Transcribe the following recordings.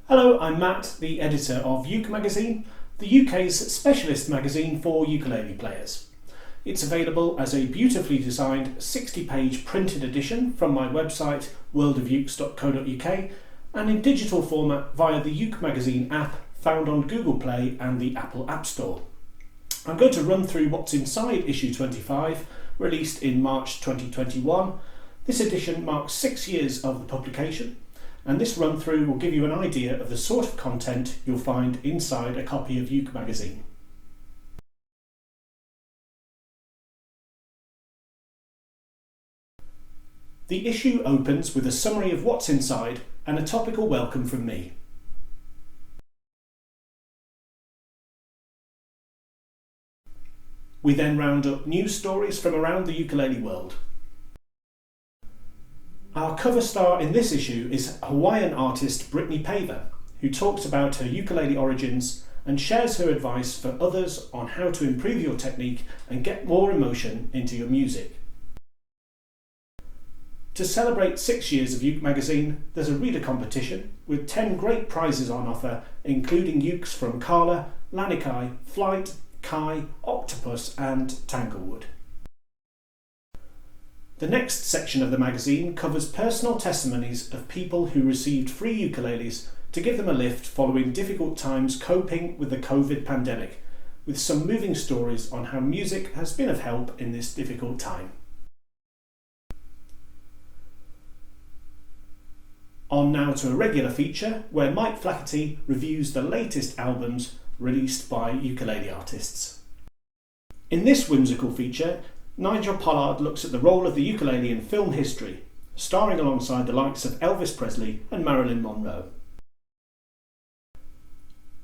Hello, I'm Matt, the editor of UKE magazine, the UK's specialist magazine for ukulele players. It's available as a beautifully designed 60-page printed edition from my website worldofukes.co.uk and in digital format via the UKE magazine app found on Google Play and the Apple App Store. I'm going to run through what's inside issue 25, released in March 2021. This edition marks 6 years of the publication, and this run through will give you an idea of the sort of content you'll find inside a copy of UKE magazine. The issue opens with a summary of what's inside and a topical welcome from me. We then round up news stories from around the ukulele world. Our cover star in this issue is Hawaiian artist Brittany Paver, who talks about her ukulele origins and shares her advice for others on how to improve your technique and get more emotion into your music. To celebrate 6 years of UKE magazine, there's a reader competition with 10 great prizes on offer, including ukes from Carla, Lanikai, Flight, Kai, Octopus and Tanglewood. The next section of the magazine covers personal testimonies of people who received free ukuleles to give them a lift following difficult times coping with the COVID pandemic, with some moving stories on how music has been of help in this difficult time. On now to a regular feature where Mike Flaherty reviews the latest albums released by ukulele artists. In this whimsical feature, Nigel Pollard looks at the role of the ukulele in film history, starring alongside the likes of Elvis Presley and Marilyn Monroe.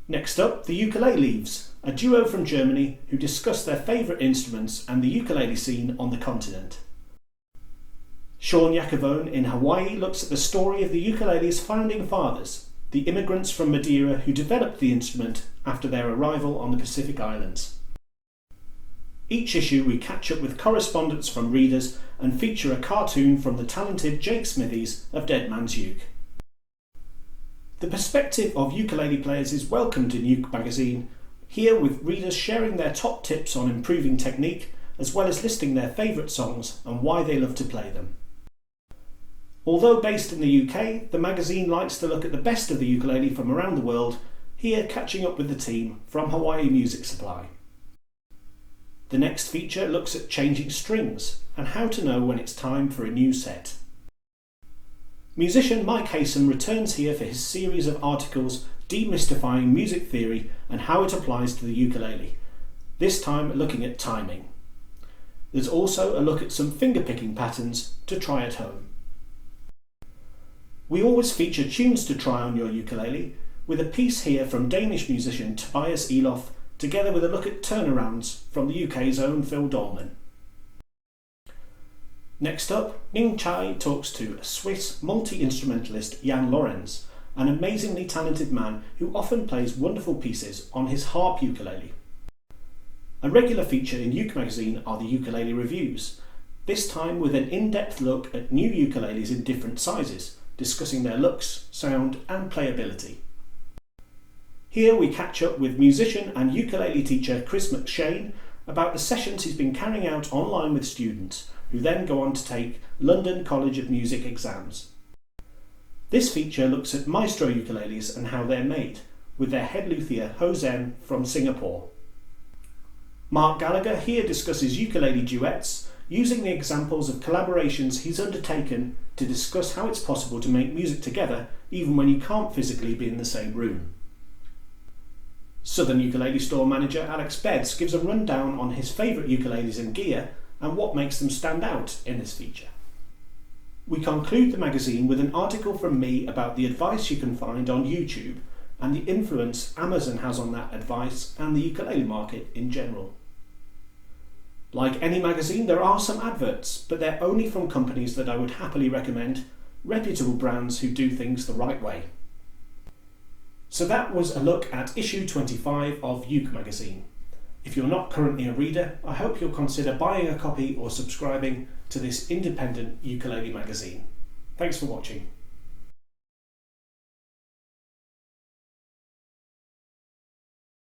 Next up, the Ukuleleaves, a duo from Germany who discuss their favourite instruments and the ukulele scene on the continent. Sean Iacovone in Hawaii looks at the story of the ukulele's founding fathers, the immigrants from Madeira who developed the instrument after their arrival on the Pacific Islands. Each issue we catch up with correspondence from readers and feature a cartoon from the talented Jake Smithies of Dead Man's Uke. The perspective of ukulele players is welcomed in UKE magazine, here with readers sharing their top tips on improving technique, as well as listing their favourite songs and why they love to play them. Although based in the UK, the magazine likes to look at the best of the ukulele from around the world, here catching up with the team from Hawaii Music Supply. The next feature looks at changing strings and how to know when it's time for a new set. Musician Mike Haysom returns here for his series of articles demystifying music theory and how it applies to the ukulele, this time looking at timing. There's also a look at some finger-picking patterns to try at home. We always feature tunes to try on your ukulele, with a piece here from Danish musician Tobias Elof, together with a look at turnarounds from the UK's own Phil Dolman. Next up, Ning Chai talks to Swiss multi-instrumentalist Jan Lorenz, an amazingly talented man who often plays wonderful pieces on his harp ukulele. A regular feature in UKE magazine are the ukulele reviews, this time with an in-depth look at new ukuleles in different sizes, discussing their looks, sound and playability. Here we catch up with musician and ukulele teacher Chris McShane about the sessions he's been carrying out online with students, who then go on to take London College of Music exams. This feature looks at maestro ukuleles and how they're made, with their head luthier Ho Zen from Singapore. Mark Gallagher here discusses ukulele duets, using the examples of collaborations he's undertaken to discuss how it's possible to make music together even when you can't physically be in the same room. Southern Ukulele store manager Alex Beds gives a rundown on his favourite ukuleles and gear and what makes them stand out in this feature. We conclude the magazine with an article from me about the advice you can find on YouTube and the influence Amazon has on that advice and the ukulele market in general. Like any magazine, there are some adverts, but they're only from companies that I would happily recommend, reputable brands who do things the right way. So that was a look at issue 25 of UKE magazine. If you're not currently a reader, I hope you'll consider buying a copy or subscribing to this independent ukulele magazine. Thanks for watching.